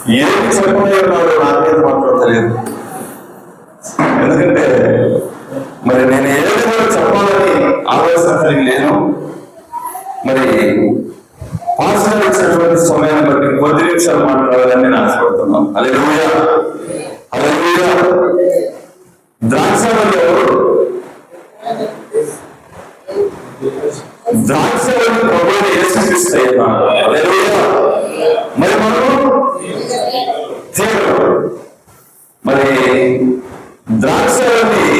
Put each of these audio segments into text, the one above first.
ఏమి చెప్పబోయే ఉన్నాడో నాకేది మాత్రం తెలియదు. ఎందుకంటే మరి నేను ఏది కూడా చెప్పాలని ఆలోచన కలిగి లేను. మరి పాస్టర్ ఇచ్చినటువంటి సమయాన్ని బట్టి కొద్ది నిమిషాలు మాట్లాడాలని నేను ఆశపడుతున్నాను. హల్లెలూయా, హల్లెలూయా. ద్రాక్షవల్లి ఎవరు? ద్రాక్షవల్లి ప్రభువుని యేసుక్రీస్తు అయ్యారు. హల్లెలూయా. మరి మనము తీగలు. మరి ద్రాక్షవల్లి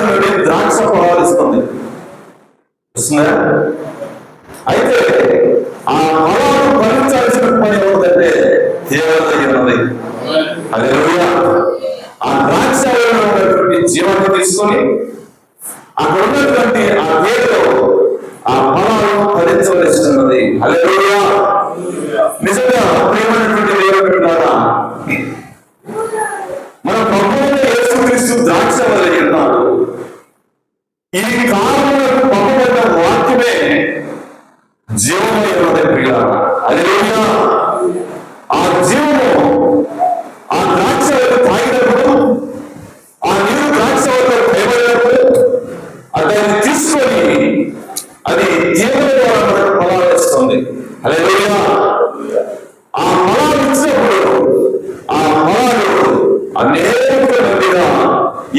నుండి ద్రాక్ష ఫలాలు ఇస్తుంది. అయితే ఆ ఫలాలు ఫలించాల్సిన పని ఏమిటంటే తీగలది. హల్లెలూయా. ఆ ద్రాక్షవల్లిలో ఉన్నటువంటి జీవాన్ని తీసుకొని అక్కడ ఉన్నటువంటి ఆ తీగలో ఆ ఫలాలు ఫలించవలసినది. హల్లెలూయా. నిజంగా ప్రియమైనటువంటి దేవుని ద్వారా మన ప్రభువైన యేసుక్రీస్తు ద్రాక్షవల్లి ఉన్నాడు. ఈ కాలంలో పంపబడిన వాక్యమే జీవమై ఉన్నది ప్రియులారా. హల్లెలూయా. ఆ జీవము ఆ ద్రాక్షవల్లి తాగినప్పుడు, ఆ నీరు ద్రాక్షవల్లిలో భయపడినప్పుడు దాన్ని తీసుకొని అది జీవన ద్వారా మనకు ఫలాలు ఇస్తుంది. హల్లెలూయా. ఆ ఫలాలు ఇచ్చినప్పుడు ఆ ఫలాలు అనేక మందిగా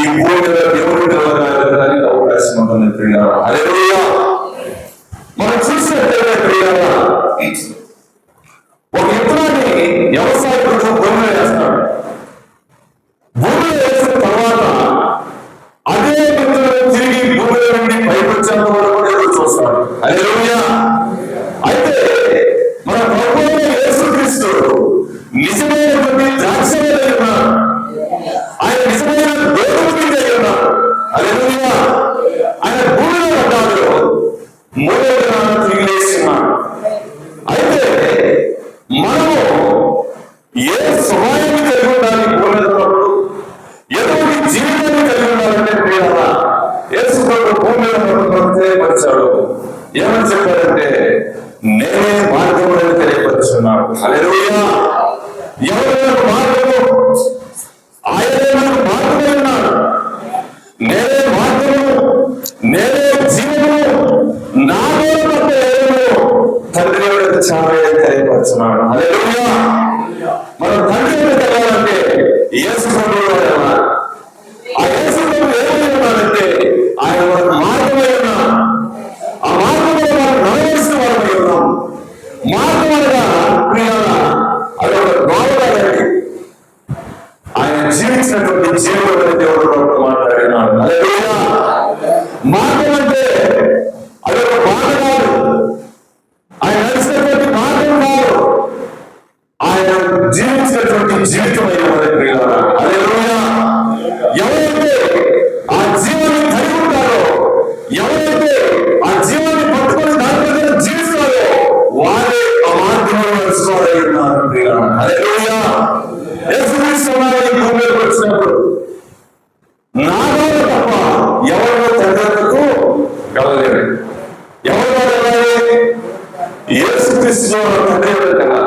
ఈ భూమి మీద దేవుడి నిలవడానికి అవకాశం ఉంటుంది ప్రియులారా. హల్లెలూయా. మనం చూసినట్లయితే ప్రియులారా, ఒక విత్తనాన్ని వ్యవసాయకుడు భూమిలో వేస్తాడు. భూమిలో వేసిన తర్వాత అదే విత్తనం తిరిగి భూమిలో నుండి పైకి వచ్చేంత వరకు ఎదురు చూస్తాడు. హల్లెలూయా. అయితే మన ప్రభువైన యేసుక్రీస్తు నిజమైనటువంటి ద్రాక్షవల్లి ఉన్నాడు. ఆయన నిజమైన దేవుడి అయి ఉన్నాడు. హల్లెలూయా. ఆయన భూమిలో పడ్డాడు, మూడవ దినాన తిరిగి లేచి ఉన్నాడు. అయితే మనము ఏ స్వభావాన్ని కలిగి ఉండాలి భూమి మీద ఉన్నప్పుడు, ఎటువంటి జీవితాన్ని కలిగి ఉండాలంటే ప్రియులారా, యేసు ప్రభు భూమి మీద ఉన్నప్పుడు తెలియపరిచాడు. ఏమని చెప్పారంటే, నేనే మార్గములను తెలియపరుచున్నాడు. హల్లెలూయా. ఎవరైనా మార్గము, ఆయనే మనకు మార్గమై ఉన్నాడు. నేనే మార్గము, నేనే జీవము, నాలో తప్ప తండ్రి ఎవరైతే చాలా తెలియపరుచున్నాడు. హల్లెలూయా. మన తండ్రి ఎవరు తెలవాలంటే యేసు ప్రభువు వెళ్ళాలి. ఆ యేసు ప్రభు ఏమై ఉన్నాడంటే ఆయన మనకు మార్గమై ఉన్నాడు. ఆ మార్గంలో మనం నడవలసిన వారమై ఉన్నాం. మార్గం అనగా ప్రియులారా, అది ఒక గోడగారండి. ఆయన జీవించినటువంటి జీవితంలో దేవుడు మాట్లాడినాడు. హల్లెలూయా. మార్గం అంటే అది ఒక బాధ కాదు, ఆయన నడిచినటువంటి మార్గం కాదు, ఆయన జీవించినటువంటి జీవితం అయినది ప్రియులారా. హల్లెలూయా. ఎవరైతే ఆ జీవాన్ని కలిగి ఉంటారో, ఎవరైతే ఆ జీవాన్ని పట్టుకొని దాని మీద జీవిస్తారో వారే ఆ మార్గంలో నడుచుకోవాలి ఉన్నారు ప్రియులారా. హల్లెలూయా. యేసుక్రీస్తు ఈ భూమి మీదకి వచ్చినప్పుడు నా ద్వారా తప్ప ఎవరిలో తండ్రులకు కలలేడు. ఎవరి ద్వారా వెళ్ళాలి? యేసుక్రీస్తు తండ్రి వెళ్ళాలి.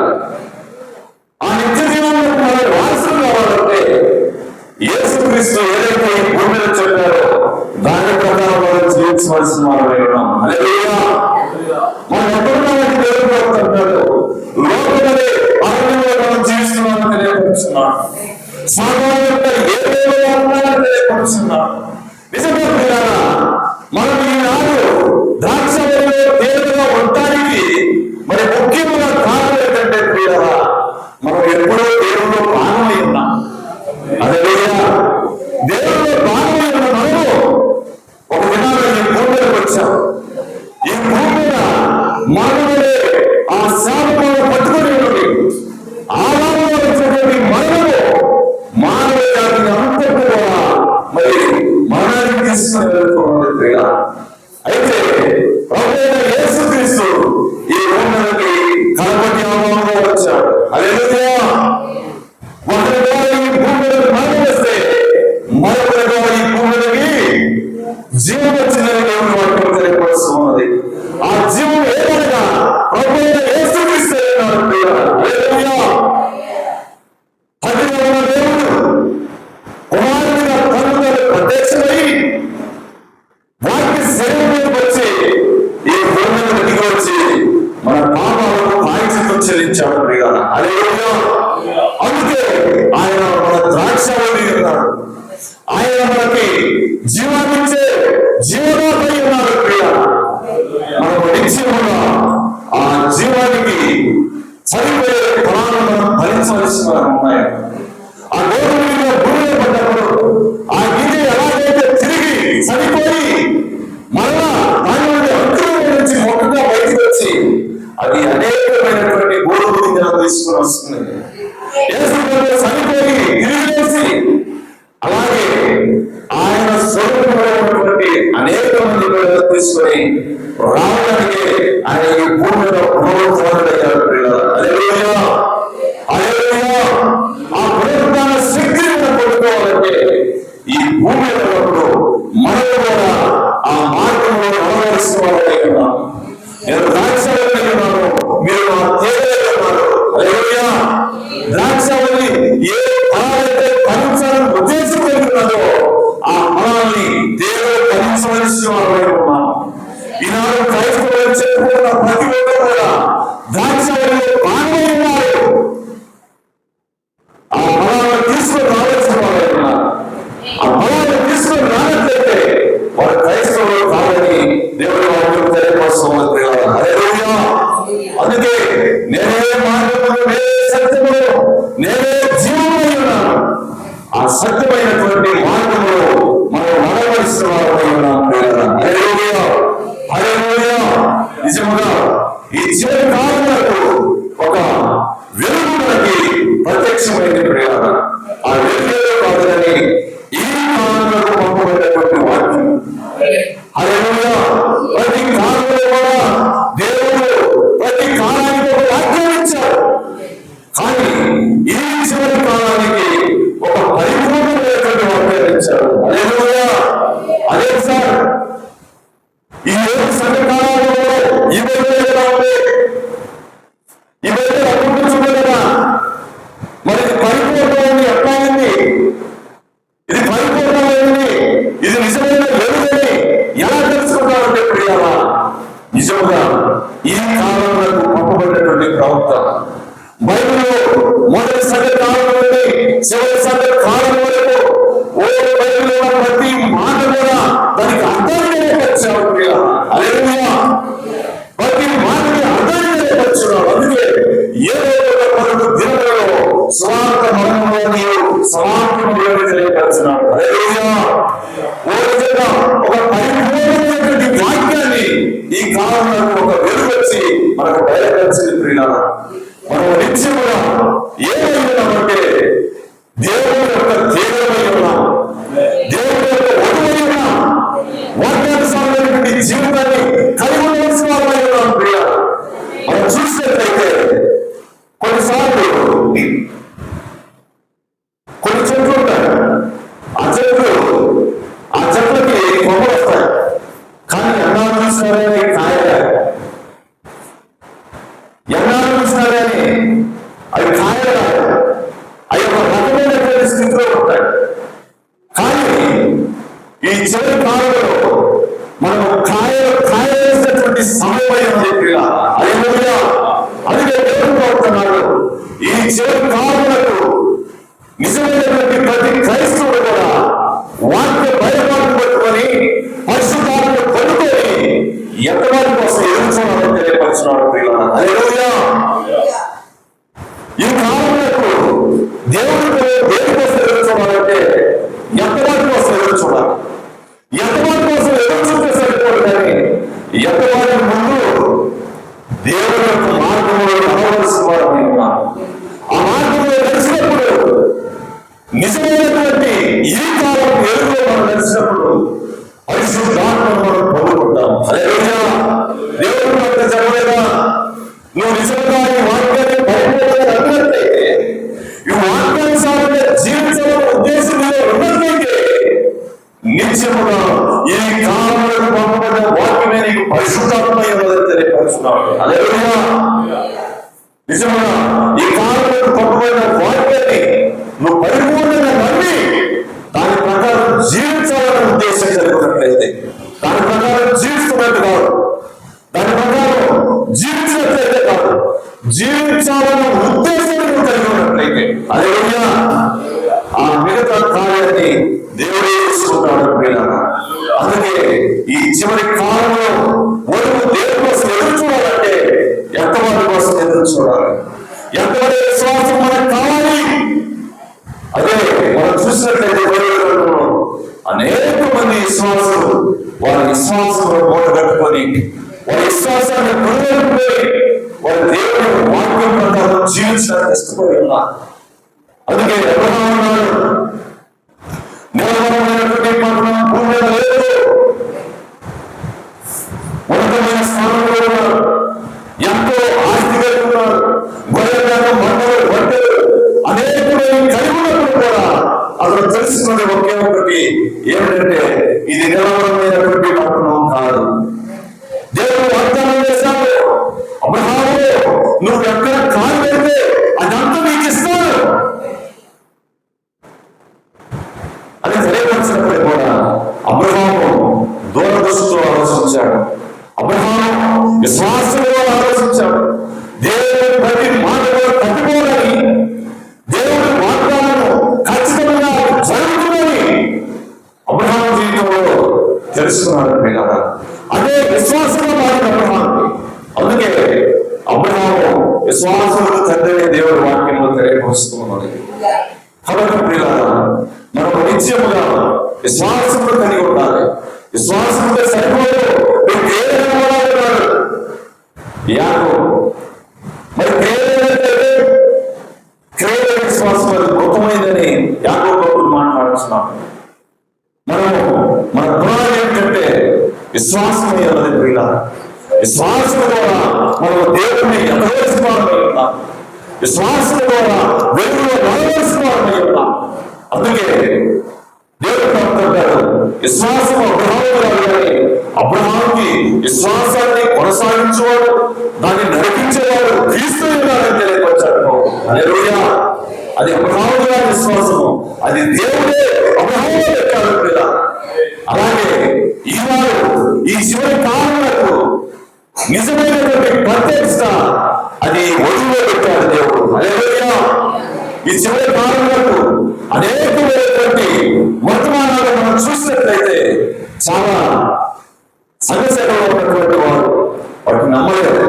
ఆ నిత్య జీవనానికి మనం వారసులు కావాలంటే యేసుక్రీస్తు ఏదైతే ఈ భూమి మీద చెప్పారో దాని ప్రకారం మనం జీవించవలసిన వారమై ఉన్నాం. హల్లెలూయా. మనం ఎక్కడున్నామని దేవుడు చెప్తున్నాడు. లోకమే అరణ్యంలో మనం జీవిస్తున్నామని తెలియపరుచున్నాడు. సామాన్యంగా ఏదేదో ఉన్నాయని తెలియపరుచున్నాడు. నిజంగా ప్రియులారా, మనం ఈనాడు ద్రాక్షవల్లిలో తేలికగా ఉండటానికి మరి ముఖ్యమైన కారణం ఏంటంటే ప్రియులారా, మనం ఎప్పుడో దేవుడిలో భాగమై ఉన్నాం. హల్లెలూయా. దేవుడిలో భాగమై ఉన్న మనము ఒక దినాల్లో ఈ భూమి మీదకి వచ్చాం. ఈ భూమి మీద మానవుడే ఆ శాపములను పట్టుకొని ఉన్నది. ఆదాములో వచ్చినటువంటి మరణము మానవ జాతిని అంతటి కూడా మరి మరణానికి తీసుకుని వెళ్తున్నది. అయితే ప్రభువైన యేసుక్రీస్తు ఈ భూమి మీదకి కడపటి అనుభవంలో వచ్చాడు. హల్లెలూయా. ఒకరిగా ఈ భూమి మీదకి మరణం వస్తే మరొకరిగా ఈ భూమి మీదకి జీవం వచ్చిందని దేవుని వాక్యం తెలియపరుస్తూ ఉన్నది. ఆ జీవం ఏదనగా మన పాపాలకు ప్రాయశ్చిత్తం చెల్లించాడు ప్రియులారా. హల్లెలూయా. అందుకే ఆయన మన ద్రాక్షావల్లి ఉన్నాడు. ఆయన మనకి జీవాన్నిచ్చే జీవనాపై ఉన్నాడు ప్రియులారా. మనకు నిత్యముగా ఆ జీవానికి సరిపోయే ఫలాలను మనం భరించవలసిన ఉన్నాయి. ఆ గోధుమ మీద భూమిలో పడ్డప్పుడు ఆ గింజ ఎలాగైతే తిరిగి సరిపోయి మరలా దాని నుండి అంకురం నుంచి మొక్కగా బయటకు వచ్చి అది అనేకమైనటువంటి గోధుమ గింజలను తీసుకుని వస్తుంది. సరిపోయి తిరిగి వేసి అలాగే ఆయన స్వరూపమైనటువంటి అనేక మంది తీసుకొని రావడానికి ఆయన ఈ భూమిలో పునరుద్ధరణయ్యారు. ఆ పునరుద్ధరణ శక్తిని మనం పొందుకోవాలంటే ఈ భూమి ఉన్నప్పుడు మనం కూడా ఆ మార్గంలో నడవలసుకోవాలని ఉన్నాం. నేను ద్రాక్షావల్లి ఉన్నాను, మీరు నా తీగలై ఉన్నారు. హల్లెలూయా. ద్రాక్షావల్లి ఏ ఫలాలైతే ఫలించాలని ఉద్దేశం పెరుగుతున్నదో ఆ ఫలాన్ని దేవుడు ఫలించవలసిన వారై ఉన్నాం. ఈనాడు క్రైస్తవులు చెప్పుకున్న ప్రతి ఒక్కరు కూడా ద్రాక్షావల్లిలో భాగమై ఉన్నారు. ఆ ఫలాలను తీసుకొని రావాల్సిన వారై ఉన్నారు. ఆ ఫలాలను తీసుకొని రానట్లయితే వారు క్రైస్తవులు కాదని దేవుడి వాక్యం తెలియపరుస్తున్నది. హల్లెలూయా. అందుకే నేనే మార్గములు, నేనే సత్యములు, నేనే జీవమై ఉన్నాను. ఆ సత్యమైనటువంటి మార్గంలో మనం నడవలసిన వారమై ఉన్నాం. హల్లెలూయా. హల్లెలూయా. నిజముగా ఈ చివరి కాలంలో ఒక వెలుగు మనకి ప్రత్యక్షమైంది ప్రియులారా. ఆ వెలుగులో కాదని ఈ కాలంలో పంపబడినటువంటి వాక్యం. హల్లెలూయా. ప్రతి కాలంలో కూడా దేవుడు ప్రతి కాలానికి ఒక వాక్యం ఇచ్చాడు. కానీ ఈ చివరి కాలానికి ఒక పరిపూర్ణమైనటువంటి వాక్యాన్ని ఇచ్చాడు. హల్లెలూయా. అదే సార్ ఈ సంఘకాలంలో ఈ బైబిల్ ఉంది, ఈ బైబిల్ అనుకుంటుంది కదా, మరి పరిపూర్ణమైంది ఎట్లా ఉంది, ఇది పరిపూర్ణమైంది, ఇది నిజమైన వెలుగని ఎలా తెలుసుకుంటారంటే ప్రియారా, నిజంగా ఈ కాలంలో పంపబడినటువంటి ప్రవక్త బైబిల్లో మొదటి సంఘ కాలం నుండి చివరి సంఘ కాలం వరకు ఓ బైబిల్లో ప్రతి మాట కూడా దానికి అర్థాన్ని నేర్పించాడు ప్రియారా. హల్లెలూయా. ప్రతి మాటని అర్థాన్ని నేర్పించున్నాడు. అందుకే ఏదో పలుకు దినములలో స్వార్థ మరణంలోని సమాప్తిని తెలియపరుచున్నాడు. హల్లెలూయా. ఓ విధంగా ఒక పరిపూర్ణమైనటువంటి వాక్యాన్ని ఈ కాలంలో ఒక వెలుగు వచ్చి మనకు బయలుపరిచింది ప్రియులారా. మనం నిత్యముగా ఏమై ఉన్నామంటే దేవుని యొక్క తీవ్రమై ఉన్నాం, దేవుని యొక్క ఒడువై ఉన్నాం, వాక్యానుసారమైనటువంటి జీవితాన్ని కలిగి ఉండవలసిన వారమై ఉన్నాం ప్రియులారా. మనం చూసినట్లయితే కొన్నిసార్లు కొన్ని చెట్లు ఉంటాయి. ఆ చెట్లకి కొమ్మలు వస్తాయి, కానీ ఎన్నాళ్ళు చూసినారని కాయలే, ఎన్నాళ్ళు చూసినారని అవి కాయలు, అవి ఒక రకమైనటువంటి స్థితిలో ఉంటాయి. కానీ ఈ చివరి కాలంలో మనం కాయలేసినటువంటి సమయం అని చెప్పి హల్లెలూయా. అందుకే దేవుడు కోరుతున్నాడు, ఈ చివరి కాలంలో నిజమైనటువంటి ప్రతి క్రైస్తవుడు కూడా వాక్య భయపాటు పెట్టుకొని పరిశుద్ధాలను కొనుక్కొని ఎంతవారి కోసం ఎదుర్కోవాలని తెలియపరుచున్నాడు ప్రియులారా. హల్లెలూయా. ఈ కాలంలో దేవుడు దేని కోసం ఎదుర్కోవాలంటే ఎంతవారి కోసం ఎదురు చూడాలి. ఎంతవారి కోసం ఎదురు చూస్తే సరిపోదు, కానీ ఎంతవారి ముందు దేవుని యొక్క మార్గంలో నడవలసిన వారమై ఉన్నాం. ఆ మార్గంలో నడిచినప్పుడు నిజమైనటువంటి ఈ కాలం వెలుగులో మనం నడిచినప్పుడు పరిశుద్ధాత్మను మనం పొందుకుంటాం. హల్లెలూయా. దేవుడు మనకు చెప్పలేదా, నువ్వు నిజంగా ఈ వాక్యాన్ని పరిపూర్ణంగా అన్నట్లయితే, ఈ వాక్యానుసారంగా జీవించాలని ఉద్దేశం ఉన్నట్లయితే నిత్యముగా ఈ కాలంలో పంపబడిన వాక్యమే నీకు పరిశుద్ధాత్మ ఉన్నదని తెలియపరుచున్నాడు. హల్లెలూయా. నిజంగా ఈ కాలంలో పంపబడిన వాక్యాన్ని నువ్వు పరిపూర్ణంగా నమ్మి దాని ప్రకారం జీవించాలనే ఉద్దేశం కలిగినట్లయితే, దాని ప్రకారం జీవిస్తున్నట్టు కాదు, దాని ప్రకారం జీవించినట్లయితే జీవించాలన్న ఉద్దేశం కలిగి ఉన్నట్లయితే హల్లెలూయా ఆ మిగతా కార్యాన్ని దేవుడే చూసుకుంటాడు పిల్లలు. అందుకే ఈ చివరి కాలంలో మనం దేవుడి కోసం ఎదురు చూడాలంటే ఎంతమంది కోసం ఎదురు చూడాలి, ఎంతమంది విశ్వాసం మనకు కావాలి. అదే మనం చూసినట్లయితే అనేక మంది విశ్వాసులు వారి విశ్వాసంలో మూట కట్టుకొని వారి విశ్వాసాన్ని పొందుకొని వారి దేవుని వాక్యం ప్రకారం జీవించడానికి ఇష్టపడి ఉన్నారు. అందుకే అబ్రహాము అన్నాడు, నిలబడమైనటువంటి పట్టణం భూమి మీద లేదు, ఉన్నతమైన స్థానంలో ఉన్నారు, ఎంతో ఆస్తి కలిగి ఉన్నారు, గొర్రెలను మంటలు బట్టలు అనేకమైన కలిగి ఉన్నప్పుడు కూడా అతను తెలుసుకున్నది ఒకే ఒకటి ఏమిటంటే ఇది నిలబడమైనటువంటి పట్టణం కాదు. దేవుడు వాగ్దానం చేశాడు, అబ్రహాము నువ్వు ఎక్కడ కాలు పెడితే అదంతా నీకు ఇస్తాడు అని తెలియపరిచినప్పుడు కూడా అబ్రహాము దూరదృష్టితో ఆలోచించాడు. అబ్రహాము విశ్వాసంలో ఆలోచించాడు. దేవుని ప్రతి మాటలో తట్టుకోవాలని, దేవుడి వాగ్దానము ఖచ్చితంగా జరుగుతుందని అబ్రహాము జీవితంలో తెలుసుకున్నాడు పిల్లలు. అదే విశ్వాసంలో మారిన అబ్రహాము. అందుకే అబ్రహాము విశ్వాసంలో తండ్రి దేవుడి వాక్యంలో తెలియపరుస్తూ ఉన్నది. కాబట్టి పిల్లలు మనం నిత్యముగా విశ్వాసంలో కలిగి ఉండాలి. విశ్వాసంలో సరిపోదు, మరి క్రియల విశ్వాసం అది గొప్పమైందని యాకోబు మాట్లాడుతున్నాం. మన గుణాలు ఏమిటంటే విశ్వాసమే అన్నది ప్రియుల. విశ్వాసం ద్వారా మనం దేవుడిని ఎదవలసిన వారమై ఉన్నాం. విశ్వాసం ద్వారా వెలుగులో నడవలసిన వారమై ఉన్నాం. అందుకే దేవుడు అంటాడు, విశ్వాసం అబ్రహాముకి విశ్వాసాన్ని కొనసాగించేవాడు, దాన్ని నడిపించేవాడు క్రీస్తు అని తెలియపరిచాడు. హల్లెలూయా. అది అబ్రహాము గారి విశ్వాసము, అది దేవుడే అబ్రహాము పెట్టాడు పిల్లలు. అలాగే ఈనాడు ఈ చివరి కాలంలో నిజమైనటువంటి ప్రత్యక్ష అది ఒడిలో పెట్టాడు దేవుడు. హల్లెలూయా. ఈ చివరి కాలంలో అనేకమైనటువంటి వర్తమానాలు మనం చూసినట్లయితే చాలా సంఘసేవలో ఉన్నటువంటి వారు వాటిని నమ్మలేదు.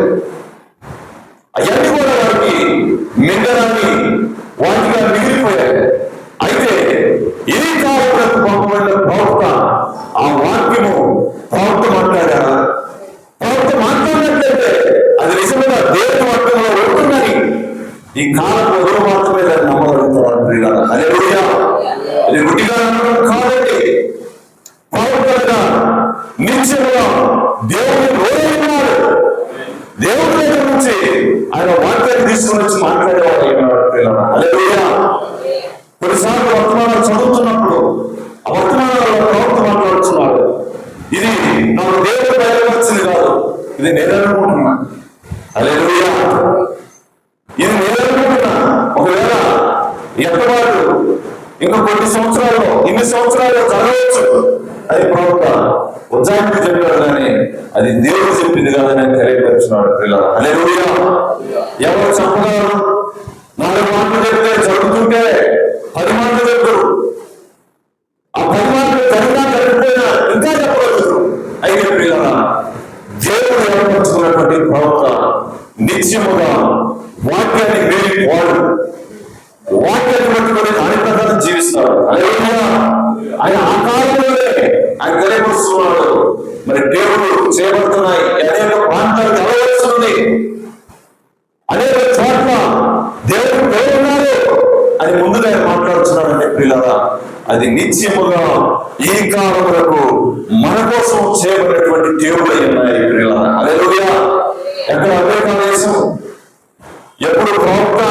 అవన్నీ కూడా వారికి మింగడానికి వాటిగా మిగిలిపోయాయి. అయితే ఏ కాలంలో పంపబడిన ప్రవక్త ఆ వాక్యము ప్రవక్త మాట్లాడారా? ప్రవక్త మాట్లాడినట్లయితే అది నిజంగా దేవుని వాక్యంలో ఉంటుందని ఈ కాలం ఎవరు మాత్రమే దాన్ని నమ్మగలుగుతారు. హల్లెలూయా. ఇది గుడ్డిగా నమ్మడం కాదండి. ప్రవక్తగా నిత్యముగా దేవుని నోరైనాడు. దేవుడి దగ్గర నుంచి ఆయన వాక్యాన్ని తీసుకుని వచ్చి మాట్లాడేవాడు. హల్లెలూయా. కొన్నిసార్లు వర్తమానాలు చదువుతున్నప్పుడు ఆ వర్తమానాల్లో ప్రవక్త మాట్లాడుతున్నాడు, ఇది నాకు దేవుడు బయలుపరిచింది కాదు, ఇది నేను అనుకుంటున్నా. హల్లెలూయా. ఇది నేను అనుకుంటున్నా. ఒకవేళ ఎక్కడాడు ఇంకా కొన్ని సంవత్సరాల్లో ఇన్ని సంవత్సరాలు జరగవచ్చు, అది ప్రవక్త ఉజ్జాయింపు చెప్పాడు కానీ అది దేవుడు చెప్పింది కాదని ఆయన తెలియపరుచున్నాడు పిల్లలు. హల్లెలూయా. ఎవరు చెప్పగలరు? 4 మాటలు చెప్తే జరుగుతుంటే 10 మాటలు చెప్తారు. ఆ 10 మాటలు జరిగినా జరిగిపోయినా ఇంకా చెప్పగలుగుతారు. అయితే పిల్లల దేవుడు ఏర్పరచుకున్నటువంటి ప్రవక్త నిత్యముగా వాక్యాన్ని వేడి వాడు వాక్యాన్ని పట్టుకొని దాని ప్రకారం జీవిస్తాడు. హల్లెలూయా. ఆయన ఆ కాలంలోనే ఆయన తెలియపరుస్తున్నాడు. మరి దేవుడు చేయబడుతున్నాయి, అనేక ప్రాంతాలు కలవలసింది, అనేక చోట్ల దేవుడు దేవుడున్నారు అని ముందుగా మాట్లాడుతున్నాడంటే పిల్లరా, అది నిత్యముగా ఈ కాలం వరకు మన కోసం చేయబడినటువంటి దేవుడు ఉన్నాయి పిల్లరా. హల్లెలూయా. ఎక్కడ అమెరికా దేశం ఎప్పుడు ప్రవక్త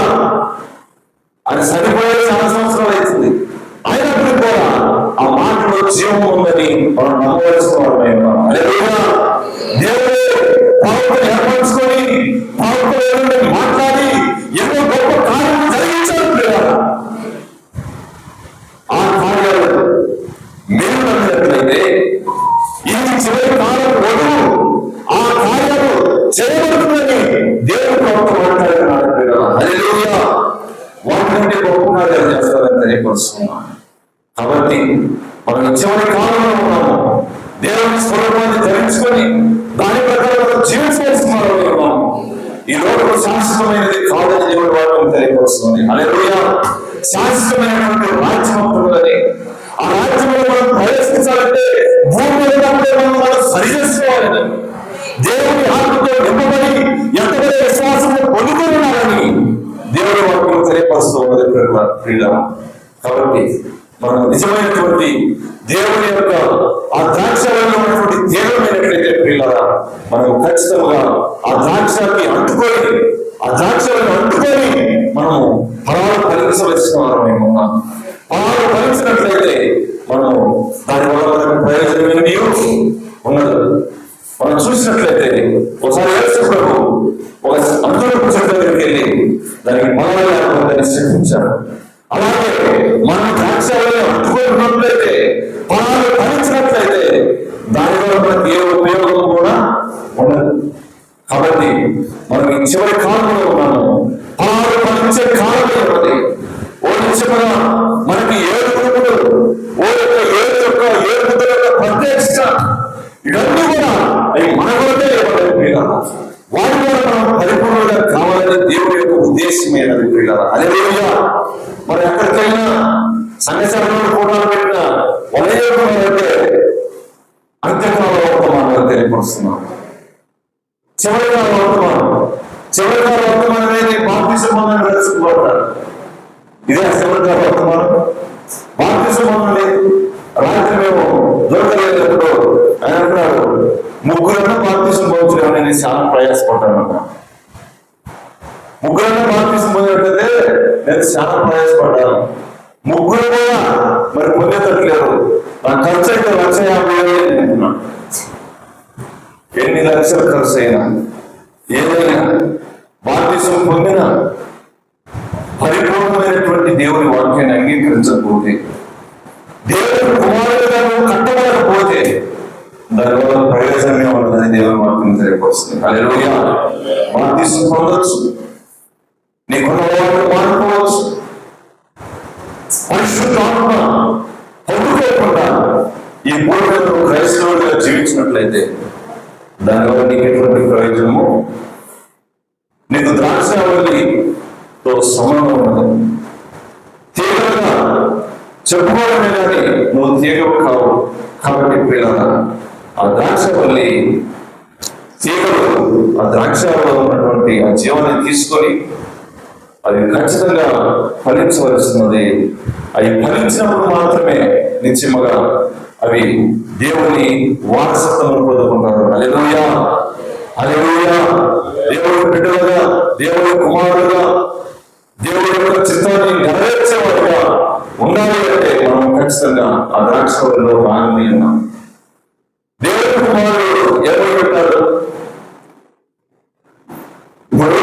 ఆయన సరిపోయే చాలా సంవత్సరాలు అవుతుంది, అయినప్పుడు కూడా ఆ మాటలో జీవం ఉందని మనం నమ్మవలసిన వారమై ఉన్నాం. హల్లెలూయా. దేవుడే ప్రవక్తను ఏర్పరచుకొని ప్రవక్తలు మాట్లాడి ఎన్నో గొప్ప కార్యాలు జరిగించారు పిల్లరా. ఆ కార్యాలు మీరు నమ్మినట్లయితే ఈ చివరి కాలం వరకు ఆ కార్యాలు చేయబడుతుందని కార్యాలు చేస్తారని తెలియపరుస్తున్నాం. కాబట్టి మనం చివరి కాలంలో ఉన్నాము. దేవుని స్వరూపాన్ని ధరించుకొని దాని ప్రకారం జీవించాల్సిన వారు ఉన్నాము. ఈ లోకం శాశ్వతమైనది కాదని దేవుడి వాక్యం తెలియపరుస్తుంది. హల్లెలూయా. శాశ్వతమైనటువంటి రాజ్యం ఉంటుందని, ఆ రాజ్యంలో మనం ప్రవేశించాలంటే భూమి మీద మనం సరి చేసుకోవాలని, దేవుని ఆత్మతో నింపబడి ఎంతమంది విశ్వాసంలో పొందుకొని ఉన్నారని దేవుడి వాక్యం తెలియపరుస్తూ ఉన్నది. కాబట్టి మనం నిజమైనటువంటి దేవుని యొక్క ఆ ద్రాక్షలో ఉన్నటువంటి తీవ్రమైనట్లయితే ప్రియులారా, మనం ఖచ్చితంగా ఆ ద్రాక్షకి అంటుకొని, ఆ ద్రాక్షలను అంటుకొని మనం ఫలాలు ఫలించవలసిన వారం ఏమన్నా. ఫలాలు ఫలించినట్లయితే మనం దానివల్ల మనకు ప్రయోజనం ఏమీ ఉండదు. మనం చూసినట్లయితే ఒకసారి యేసు ప్రభు ఒక అంజూరపు చెట్టు దగ్గరికి వెళ్ళి దానికి ఫలాలు శిక్షించారు. అలాగే మనం ద్రాక్షలను అంటుకున్నట్లయితే, ఫలాలు ఫలించినట్లయితే దానివల్ల మనకి ఏ ఉపయోగం కూడా ఉండదు. కాబట్టి మనం ఈ చివరి కాలంలో ఉన్నాము. ఫలాలు ఫలించే కాలం ఉన్నది. ఓ నిజంగా మనకి 7 గ్రూపులు, ఏడు ముద్ర యొక్క ప్రత్యక్ష, ఇవన్నీ కూడా అవి మన కొరకే ఇవ్వలేదు. వాటి ద్వారా మనం పరిపూర్ణంగా కావాలని దేవుడి యొక్క ఉద్దేశమైనది ప్రియులారా. హల్లెలూయా. మరి ఎక్కడికైనా సంఘసభలో ఫోటోలు పెట్టిన వలయంటే అంత్యకాల వర్తమానాలు తెలియపరుస్తున్నాం. చివరికాల వర్తమానం అనేది బాప్తిసం పొందని తెలుసుకోబడతారు. ఇదే చివరికాల వర్తమానం. బాప్తిసం పొందలేదు. రాత్రి మేము దొరకలేనప్పుడు ఆయన అంటున్నాడు, 3 బాప్తిసం పొందుతున్నాం. నేను చాలా ప్రయాసపడ్డాను. 3 బాప్తిసం పొందినట్లయితే నేను చాలా ప్రయాసపడ్డాను. 3 కూడా మరి పొందేటట్లేదు. నా ఖర్చు అయితే 1,50,000 అంటున్నాను. ఎన్ని లక్షలు ఖర్చు అయినా ఏదైనా బాప్తిసం పొందిన పరిపూర్ణమైనటువంటి దేవుని వాక్యాన్ని అంగీకరించకపోతే, దేవుని కుమారుడుగా కట్టబడకపోతే దానివల్ల ప్రయోజనమే ఉన్నదని దేవుని వాక్యం తెలియపరుస్తుంది. హల్లెలూయా. బాప్తిసం పొందొచ్చు, నీకున్న వాళ్ళు మానుకోవచ్చు. పరిశుద్ధాత్మ పొందుకోకుండా ఈ పూర్వలో క్రైస్తవుడిగా జీవించినట్లయితే దానివల్ల నీకు ఎటువంటి ప్రయోజనము? నీకు ద్రాక్షావళితో సంబంధం ఉండదు. తీవ్రంగా చెప్పుకోవడమే కానీ నువ్వు తీగవు కావు. కాబట్టి పిల్లల ఆ ద్రాక్షావళి తీగలు, ఆ ద్రాక్షలో ఉన్నటువంటి ఆ జీవాన్ని తీసుకొని అది ఖచ్చితంగా ఫలించవలసినది. అవి ఫలించినప్పుడు మాత్రమే నిశ్చయముగా అవి దేవుని వారసత్వం పొందుకుంటారు. హల్లెలూయా. హల్లెలూయా. దేవుడి బిడ్డలుగా, దేవుడి కుమారులుగా, దేవుడి యొక్క చిత్తాన్ని నెరవేర్చేవారుగా ఉండాలి అంటే మనం ఖచ్చితంగా ఆ ద్రాక్షలో భాగమై ఉన్నాం. దేవుడి కుమారుడు ఎవరు పెట్టారు? ఇప్పుడు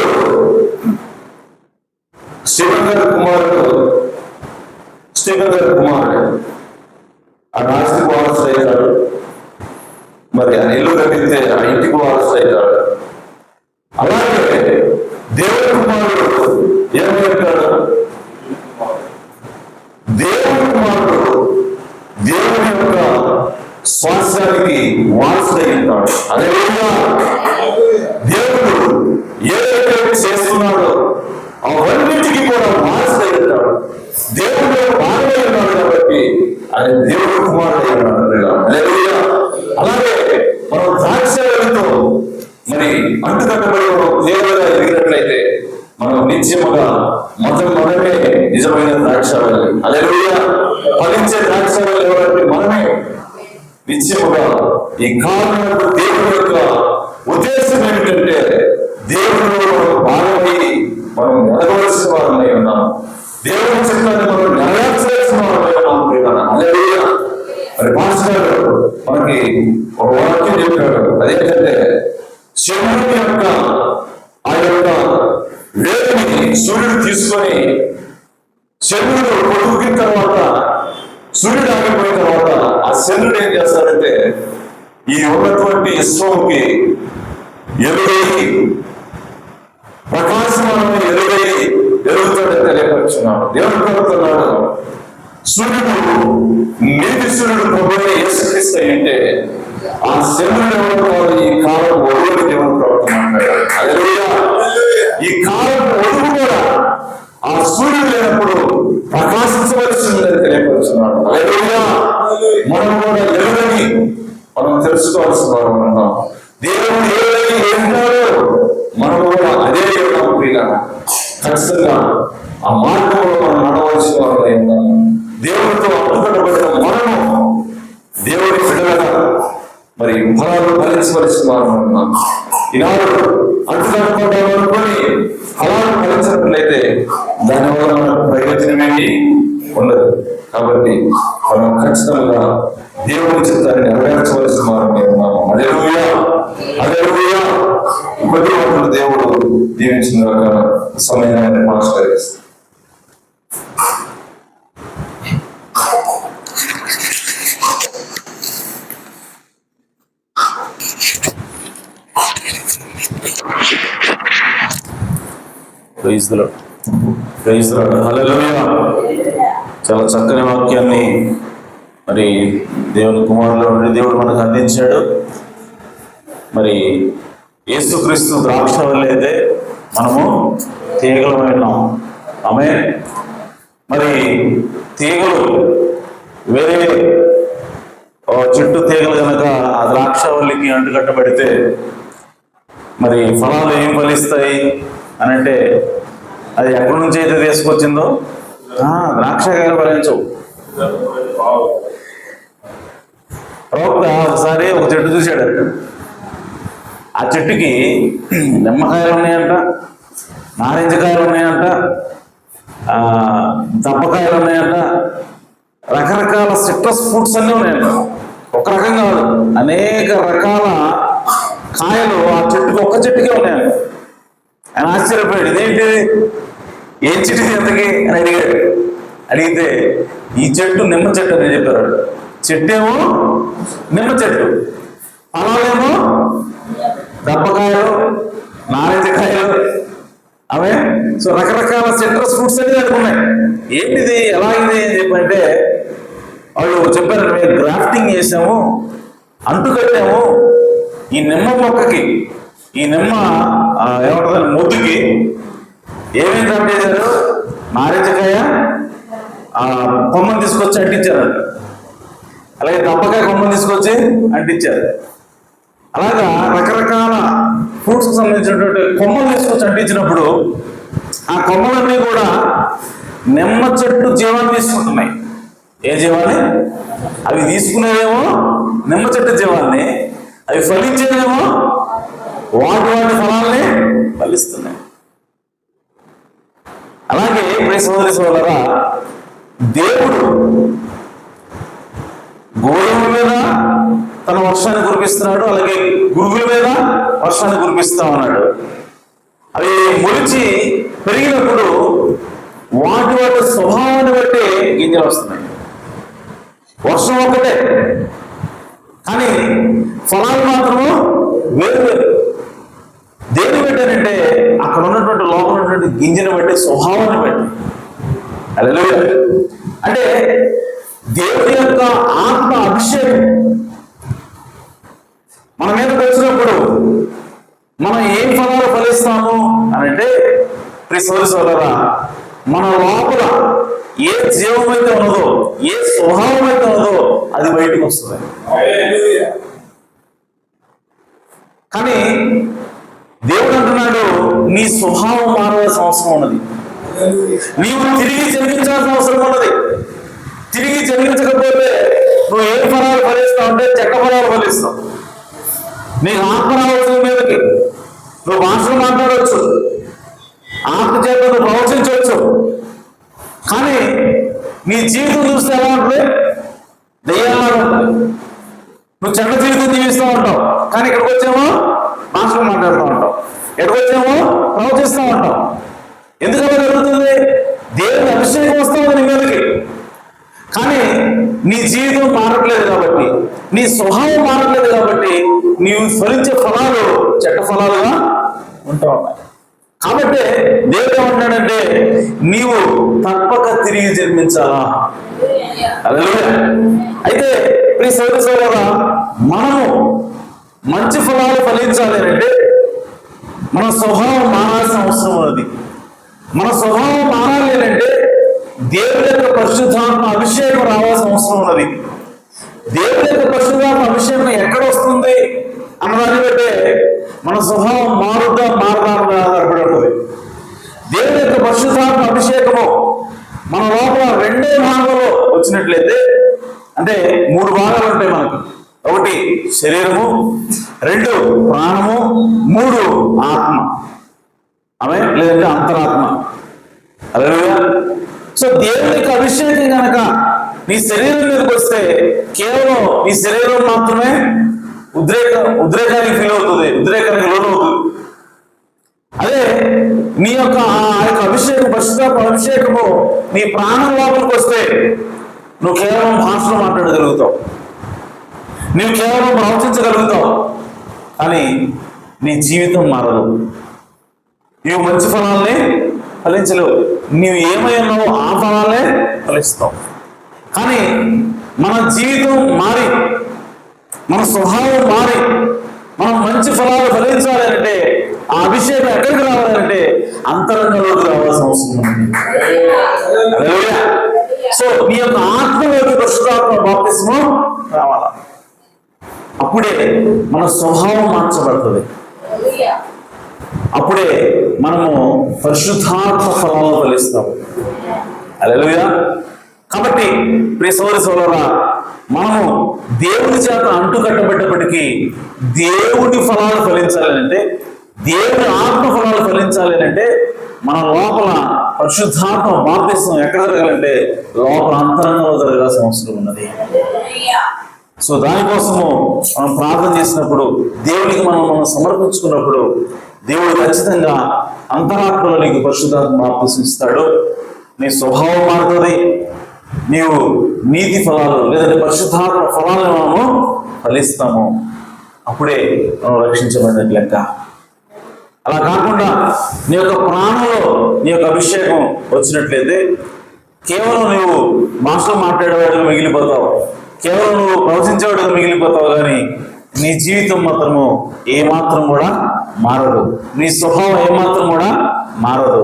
స్టీఫెన్ గారి కుమారుడు ఆ రాజుకి వారసుడు అవుతాడు. మరి ఆ ఇల్లు కట్టితే ఆ ఇంటికి వారసుడు అవుతాడు. అలాగే దేవుడి కుమారుడు ఏమంటాడు? దేవుడి కుమారుడు దేవుడి యొక్క స్వాస్థ్యానికి వారసుడై ఉంటాడు. అదేవిధంగా దేవుడు ఏదైతే చేస్తున్నాడో అవన్నిటికీ కూడా వారసుడై ఉంటాడు. దేవుడు భాగమై ఉన్నాడు కాబట్టి ఆయన దేవుడు కుమారుడై ఉన్నాడు. అలాగే మనం ద్రాక్షతో మరి అంటుకట్టబడి దేవుడుగా ఎదిగినట్లయితే మనం నిత్యముగా మనమే నిజమైన ద్రాక్షావళి. హల్లెలూయా. ఫలించే ద్రాక్షావళి ఎవరంటే మనమే. నిత్యముగా ఈ కాలంలో దేవుడి యొక్క ఉద్దేశం ఏమిటంటే దేవుడు భాగమై మనం ఎదగవలసిన వారమై ఉన్నాం. దేవుడి చిత్తాన్ని మనం నెరవేర్చవలసిన వారమై ఉన్నాం. హల్లెలూయా. మరి పాస్టర్ గారు మనకి ఒక వాక్యం చెప్పాడు. అదేంటంటే చంద్రుని యొక్క ఆ యొక్క వేడిని సూర్యుడు తీసుకొని, చంద్రుడు పొడుగుకిన తర్వాత, సూర్యుడు ఆగిపోయిన తర్వాత ఆ చంద్రుడు ఏం చేస్తాడంటే ఈ ఉన్నటువంటి విశ్వంకి ఎరుగై ప్రకాశమానమైన ఎరుగతాడని తెలియపరచు. తెలియపరుచున్నాడు. దేవుడు కోరుతున్నాడు, సూర్యుడు నీతి సూర్యుడు ప్రభువైన యేసుక్రీస్తు అంటే ఆ శరీరుడు ఎవరు, ఈ కాలం ఒడుగుని దేవుడు ప్రవర్తనాడు. హల్లెలూయా. ఈ కాలం ఒడుగు కూడా ఆ సూర్యుడు లేనప్పుడు ప్రకాశించవలసిందని తెలియపరుచున్నాడు. హల్లెలూయా. మనం కూడా ఎవరిని మనం తెలుసుకోవాల్సిన వారు ఉన్నాం. దేవుడు ఏదైనా ఏమిటాడో మనం కూడా అదే ప్రియుగా ఖచ్చితంగా ఆ మార్గంలో మనం నడవలసిన వారు ఉన్నాం. దేవుడితో అడ్డుకట్టబడిన మనము దేవుడి బిడ్డలుగా మరి ఫలాలు ఫలించవలసిన వారు ఉన్నాం. ఈనాడు అడ్డుకట్టుకుంటాం అనుకొని ఫలాలు ఫలించినట్లయితే దానివల్ల మనకు ప్రయోజనమేమి ఉండదు. కాబట్టి మనం ఖచ్చితంగా దేవుడి చిత్తాన్ని నెరవేర్చవలసిన వారు ఉన్నాము. హల్లెలూయా. హల్లెలూయా. కొద్ది మాటలు దేవుడు దీవించిన సమయాన్ని ఆవిష్కరిస్తారు. Praise the lord. Praise the lord. Hallelujah. చాలా చక్కని వాక్యాన్ని మరి దేవుని కుమారులో నుండి దేవుడు మనకు అందించాడు. మరి యేసుక్రీస్తు ద్రాక్ష వల్లే అయితే మనము తీగలమై ఉన్నాం. ఆమేన్. మరి తీగలు వేరే చెట్టు తీగలు కనుక ఆ ద్రాక్షవల్లికి అంటుకట్టబడితే మరి ఫలాలు ఏం ఫలిస్తాయి అని అంటే అది ఎక్కడి నుంచి అయితే తీసుకొచ్చిందో ద్రాక్షకాయలు ఫలించవు. ప్రవక్త ఒకసారి ఒక చెట్టు చూశాడు. ఆ చెట్టుకి నిమ్మకాయలు ఉన్నాయంట, నారింజకాయలు ఉన్నాయంట, దప్పకాయలు ఉన్నాయంట, రకరకాల సిట్రస్ ఫ్రూట్స్ అన్నీ ఉన్నాయంట. ఒక రకం కాదు, అనేక రకాల కాయలు ఆ చెట్టుకి ఒక్క చెట్టుకే ఉన్నాయంట. ఆయన ఆశ్చర్యపోయాడు, ఇదేంటి, ఏం చెట్టు ఎంతకి అని అడిగాడు. అడిగితే ఈ చెట్టు నిమ్మ చెట్టు అని చెప్పారు. చెట్టు ఏమో నిమ్మ చెట్టు, ఫలాలేమో దప్పకాయలు, నారింజకాయలు, అవే. సో రకరకాల సిట్రస్ ఫ్రూట్స్ అనేది అనుకున్నాయి. ఏంటిది, ఎలాగింది అని చెప్పంటే వాళ్ళు చెప్పారు, మేము గ్రాఫ్టింగ్ చేసాము, అంటుకట్టాము. ఈ నిమ్మ మొక్కకి, ఈ నిమ్మ ఏమంటుందని మొద్దుకి ఏమేమి గ్రాఫ్ట్ చేశారు, నారింజకాయ కొమ్మని తీసుకొచ్చి అంటించారు, అలాగే దప్పకాయ కొమ్మని తీసుకొచ్చి అంటించారు. అలాగా రకరకాల ఫ్రూట్స్కి సంబంధించినటువంటి కొమ్మలు తీసుకొచ్చి అంటించినప్పుడు ఆ కొమ్మలన్నీ కూడా నిమ్మ చెట్టు జీవాన్ని తీసుకుంటున్నాయి. ఏ జీవాన్ని? అవి తీసుకునేదేమో నిమ్మ చెట్టు జీవాన్ని, అవి ఫలించేదేమో వాటి ఫలాల్ని ఫలిస్తున్నాయి. అలాగే సోదరి సోదరా, దేవుడు గోధుమ మీద తన వర్షాన్ని కురిపిస్తున్నాడు, అలాగే గురుగుల మీద వర్షాన్ని కురిపిస్తా ఉన్నాడు. అవి మొలిచి పెరిగినప్పుడు వాటి స్వభావాన్ని బట్టి గింజలు వస్తున్నాయి. వర్షం ఒక్కటే, కానీ ఫలాలు మాత్రము వేరు వేరు. దేని పెట్టారంటే అక్కడ ఉన్నటువంటి లోపల ఉన్నటువంటి గింజను బట్టి, స్వభావాన్ని బట్టి. హల్లెలూయా. అంటే దేవుడి యొక్క ఆత్మ అభిషేకం మన మీదకి వచ్చినప్పుడు మనం ఏం ఫలాలు ఫలిస్తాము అని అంటే, సోదరి సోదరా, మన లోపల ఏ జీవం అయితే ఉన్నదో, ఏ స్వభావం అయితే ఉన్నదో అది బయటకు వస్తుంది. కానీ దేవుడు అంటున్నాడు, నీ స్వభావం మారవలసిన అవసరం ఉన్నది, నీవు తిరిగి జన్మించాల్సిన అవసరం ఉన్నది. తిరిగి జన్మించకపోతే నువ్వు ఏ ఫలాలు ఫలిస్తావు అంటే చెడ్డ ఫలాలు ఫలిస్తావు. నీకు ఆత్మ రావచ్చు మీదకి, నువ్వు భాషలు మాట్లాడవచ్చు, ఆత్మ చేత నువ్వు ప్రవచించవచ్చు, కానీ నీ జీవితం చూస్తే ఎలా ఉంటుంది, దయ్యాలు ఉంటుంది. నువ్వు చెడ్డ జీవితం జీవిస్తూ ఉంటావు, కానీ ఇక్కడికి వచ్చేమో భాషలు మాట్లాడుతూ ఉంటావు, ఇక్కడికి వచ్చేమో ప్రవచిస్తూ ఉంటావు. ఎందుకలా జరుగుతుంది? దేవుని అభిషేకం వస్తూ ఉంది నీ మీదకి, కానీ నీ జీవితం మారట్లేదు కాబట్టి, నీ స్వభావం మారట్లేదు కాబట్టి నీవు ఫలించే ఫలాలు చెడ్డ ఫలాలుగా ఉంటూ ఉన్నాయి. కాబట్టి దేవుడు ఏమంటాడంటే నీవు తప్పక తిరిగి జన్మించాలా. హల్లెలూయా. అయితే ప్రియ సోదర సోదరులారా, మనము మంచి ఫలాలు ఫలించాలి అంటే మన స్వభావం మారాల్సిన అవసరం ఉన్నది. మన స్వభావం మారాలి అంటే దేవుడి యొక్క పరిశుద్ధాత్మ అభిషేకం రావాల్సిన అవసరం ఉన్నది. దేవుడి యొక్క పరిశుద్ధాత్మ అభిషేకం ఎక్కడ వస్తుంది అన్నదాన్ని బట్టే మన స్వభావం మారుద్దా మారదా ఆధారపడి ఉంటుంది. దేవుడి యొక్క పరిశుద్ధాత్మ అభిషేకము మన లోపల రెండో భాగంలో వచ్చినట్లయితే, అంటే 3 భాగాలు ఉంటాయి మనకు. 1 శరీరము, 2 ప్రాణము, 3 ఆత్మ, ఆమె లేదంటే అంతరాత్మ. హల్లెలూయా. సో దేవునికి అభిషేకం కనుక నీ శరీరం మీదకి వస్తే కేవలం నీ శరీరం మాత్రమే ఉద్రేకానికి ఫీల్ అవుతుంది, ఉద్రేకానికి లోనవుతుంది. అదే నీ యొక్క ఆ యొక్క అభిషేకం, పరిశుద్ధాత్మ అభిషేకము నీ ప్రాణం లోపలికి వస్తే నువ్వు కేవలం భాషలో మాట్లాడగలుగుతావు, నువ్వు కేవలం ప్రవర్తించగలుగుతావు, కానీ నీ జీవితం మారదు. నీవు మంచి ఫలాల్ని ఫలించలేవు. నీవు ఏమై ఉన్నావో ఆ ఫలాలే ఫలిస్తావు. కానీ మన జీవితం మారి, మన స్వభావం మారి మనం మంచి ఫలాలు ఫలించాలి అంటే ఆ అభిషేకం ఎక్కడికి రావాలంటే అంతరంగంలోకి రావాల్సిన అవసరం ఉంది. సో నీ యొక్క ఆత్మలోకి పరిశుద్ధాత్మ బాప్తిస్మం రావాలా. అప్పుడే మన స్వభావం మార్చబడుతుంది. అప్పుడే మనము పరిశుద్ధాత్మ ఫలాలను ఫలిస్తాము. హల్లెలూయా. కాబట్టి ప్రియ సోదర సోదరులారా, మనము దేవుని చేత అంటుకట్టబడ్డప్పటికీ దేవుడి ఫలాలు ఫలించాలి అంటే, దేవుని ఆత్మ ఫలాలు ఫలించాలి అంటే మన లోపల పరిశుద్ధాత్మ బాప్తిస్మం ఎక్కడ జరగాలంటే లోపల అంతరంగంలో జరగాల్సిన అవసరం ఉన్నది. సో దానికోసము మనం ప్రార్థన చేసినప్పుడు, దేవునికి మనం సమర్పించుకున్నప్పుడు దేవుడు ఖచ్చితంగా అంతరాత్మలో నీకు పరిశుద్ధాత్మ బాప్తిస్మం ఇస్తాడు. నీ స్వభావం మారుతుంది. నీవు నీతి ఫలాలు లేదంటే పరిశుద్ధాత్మ ఫలాలను మనము ఫలిస్తాము. అప్పుడే మనం రక్షించబడినట్లు లెక్క. అలా కాకుండా నీ యొక్క ప్రాణంలో నీ యొక్క అభిషేకం వచ్చినట్లయితే కేవలం నువ్వు భాషలో మాట్లాడేవాడిగా మిగిలిపోతావు, కేవలం నువ్వు ప్రవచించేవాడిగా మిగిలిపోతావు, కానీ నీ జీవితం మాత్రము ఏమాత్రం కూడా మారదు, నీ స్వభావం ఏమాత్రం కూడా మారదు.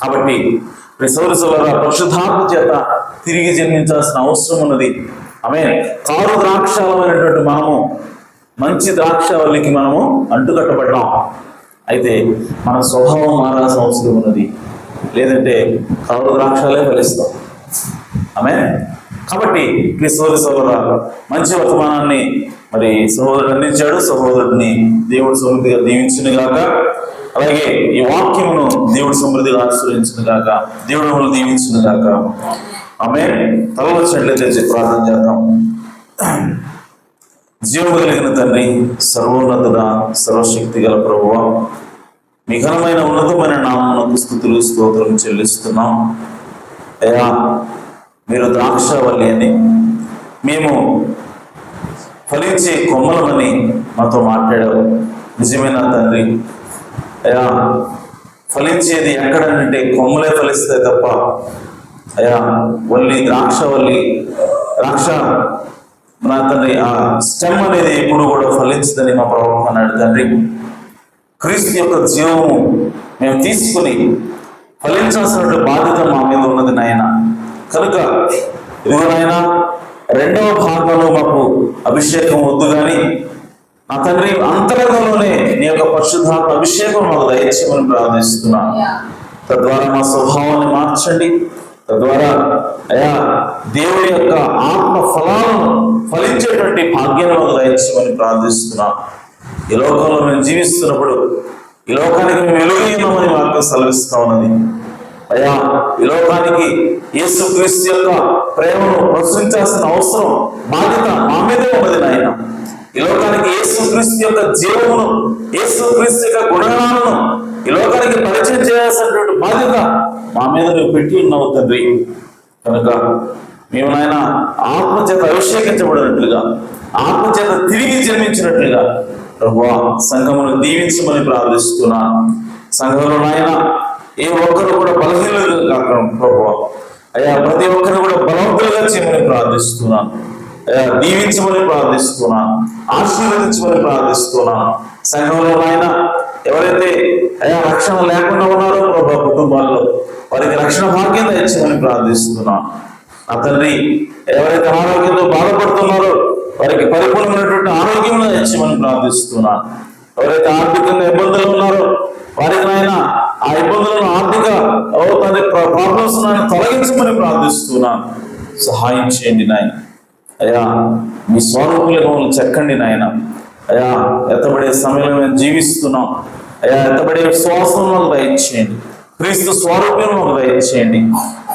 కాబట్టి సోదరులారా, పరిశుద్ధాత్మ చేత తిరిగి జన్మించాల్సిన అవసరం ఉన్నది. ఆమేన్. కారు ద్రాక్షాలమైనటువంటి మనము మంచి ద్రాక్షావల్లికి మనము అంటుకట్టబడ్డాం. అయితే మన స్వభావం మారాల్సిన అవసరం ఉన్నది, లేదంటే కారు ద్రాక్షాలే ఫలిస్తాం. ఆమేన్. కాబట్టి ఈ సోదరులారా, మంచి వర్తమానాన్ని మరి సహోదరుడు అందించాడు. సహోదరుడిని దేవుడు సమృద్ధిగా దీవించును గాక. అలాగే ఈ వాక్యమును దేవుడు సమృద్ధిగా ఆశ్రయించును గాక. దేవుడు మనల్ని దీవించును గాక. ఆమేన్. తల వచ్చినట్లయితే ప్రార్థన చేద్దాం. జీవము కలిగిన తండ్రి, సర్వోన్నతుడా, సర్వశక్తి గల ప్రభువా, మీ ఘనమైన ఉన్నతమైన నామమునకు స్తుతులు స్తోత్రం చెల్లిస్తున్నాం. అయ్యా, మీరు ద్రాక్షవల్లి అని, మేము ఫలించే కొమ్మలమని మాతో మాట్లాడారు. నిజమైన తండ్రి, అయ్యా, ఫలించేది ఎక్కడనంటే కొమ్మలే ఫలిస్తాయి తప్ప, అయ్యా ద్రాక్ష నా తండ్రి ఆ స్టెమ్ అనేది ఎప్పుడు కూడా ఫలించదని మా ప్రవక్త అన్నాడు తండ్రి. క్రీస్తు యొక్క జీవము మేము తీసుకుని ఫలించాల్సిన బాధ్యత మా మీద ఉన్నది నాయన. కనుక ఇదిగో నాయన, 2వ భాగంలో మాకు అభిషేకం వద్దు కానీ నా తండ్రి అంతరంగంలోనే నీ యొక్క పరిశుద్ధాత్మ అభిషేకం మాకు దయచేయమని ప్రార్థిస్తున్నాను. తద్వారా మా స్వభావాన్ని మార్చండి. తద్వారా అయా దేవుని యొక్క ఆత్మ ఫలాలను ఫలించేటువంటి భాగ్యం మాకు దయచేయమని ప్రార్థిస్తున్నాను. ఈ లోకంలో మేము జీవిస్తున్నప్పుడు ఈ లోకానికి మేము వెలుగున్నామని వాక్యం సెలవిస్తా ఉన్నది. అయ్యా, ఈ లోకానికి యేసుక్రీస్తు యొక్క ప్రేమను ప్రచురించాల్సిన అవసరం, బాధ్యత మా మీదే ఉన్నది నాయన. ఈ లోకానికి యేసుక్రీస్తు యొక్క జీవమును, యేసుక్రీస్తు యొక్క గుణగణాలను ఈ లోకానికి పరిచయం చేయాల్సినటువంటి బాధ్యత మా మీద నువ్వు పెట్టి ఉన్నావు తండ్రి. కనుక మేము నాయన ఆత్మచేత అభిషేకించబడినట్లుగా, ఆత్మచేత తిరిగి జన్మించినట్లుగా ప్రభువా సంఘమును దీవించమని ప్రార్థిస్తున్నాను. సంఘంలో నాయన ఏ ఒక్కరు కూడా బలహీనులుగా కాకుండా ప్రభువా అయ్యా ప్రతి ఒక్కరిని కూడా బలవంతులుగా చేయమని ప్రార్థిస్తున్నాను. అయ్యా దీవించమని ప్రార్థిస్తున్నాను, ఆశీర్వదించమని ప్రార్థిస్తున్నాను. సంఘంలో నాయన ఎవరైతే అయ్యా రక్షణ లేకుండా ఉన్నారో ప్రభా కుటుంబాల్లో వారికి రక్షణ భాగ్యం ఇచ్చమని ప్రార్థిస్తున్నాను. నా తండ్రి ఎవరైతే అనారోగ్యంతో బాధపడుతున్నారో వారికి పరిపూర్ణమైనటువంటి ఆరోగ్యం ఇచ్చమని ప్రార్థిస్తున్నాను. ఎవరైతే ఆర్థికంగా ఇబ్బందులు ఉన్నారో వారికి నాయన ఆ ఇబ్బందులను ఆర్థిక ప్రాబ్లమ్స్ తొలగించమని ప్రార్థిస్తున్నాను. సహాయం చేయండి నాయన. అయ్యా మీ స్వరూపులుగా మమ్మల్ని చెక్కండి నాయన. అయ్యా ఎత్తబడే సమయంలో మేము జీవిస్తున్నాం. అయ్యా ఎత్తబడే శ్వాసం మాకు దయచేయండి, క్రీస్తు స్వరూపం మాకు దయచేయండి.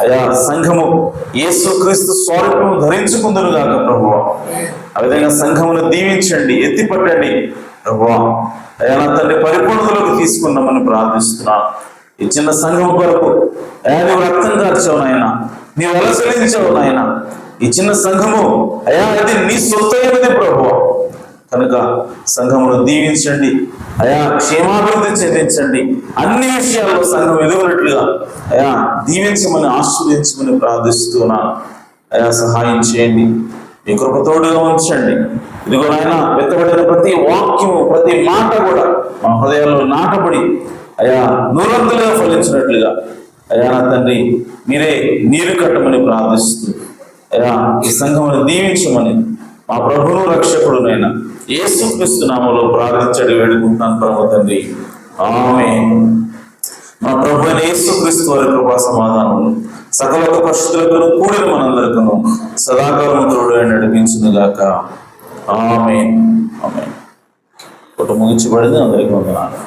అయ్యా సంఘము యేసు క్రీస్తు స్వరూపం ధరించుకుందరు కాక ప్రభువా. ఆ విధంగా సంఘమును దీవించండి, ఎత్తిపట్టండి ప్రభువా. అయ్యా నా తండ్రి పరిపూర్ణతలోకి తీసుకున్నామని ప్రార్థిస్తున్నాను. ఈ చిన్న సంఘం కొరకు అయ్యా నీవు రక్తం కార్చావు నాయన, నీవు వెలసలించావు నాయన. ఈ చిన్న సంఘము అయ్యా ఇది నీ సొత్తైనది ప్రభువా. కనుక సంఘమును దీవించండి అయ్యా, క్షేమాభివృద్ధి చెందించండి. అన్ని విషయాల్లో సంఘం ఎదుగునట్లుగా అయ్యా దీవించమని ఆశీర్వదించమని ప్రార్థిస్తున్నాను. అయ్యా సహాయం చేయండి, మీ కృపతోడుగా ఉంచండి. ఇదిగో నాయన వెత్తబడిన ప్రతి వాక్యము ప్రతి మాట కూడా మా హృదయాల్లో నాటబడి అయ్యా నూరంతులుగా ఫలించినట్లుగా అయ్యా నా తండ్రి మీరే నీరు కట్టమని ప్రార్థిస్తూ అయ్యా ఈ సంఘమును దీవించమని మా ప్రభువు రక్షకుడునైనా యేసుక్రీస్తు నామములో ప్రార్థించడి వేడుకుంటున్నాను పరమ తండ్రి, ఆమేన్. మా ప్రభు అయిన యేసుక్రీస్తు వారి కృపా సమాధానములు సకల పరిశుద్ధులకు కూడిన మనందరికను సదాకాలం తోడు నడిపించును గాక. ఆమేన్. ఆమేన్. ఒకటి ముగించబడింది. అందరికీ వందనాలు.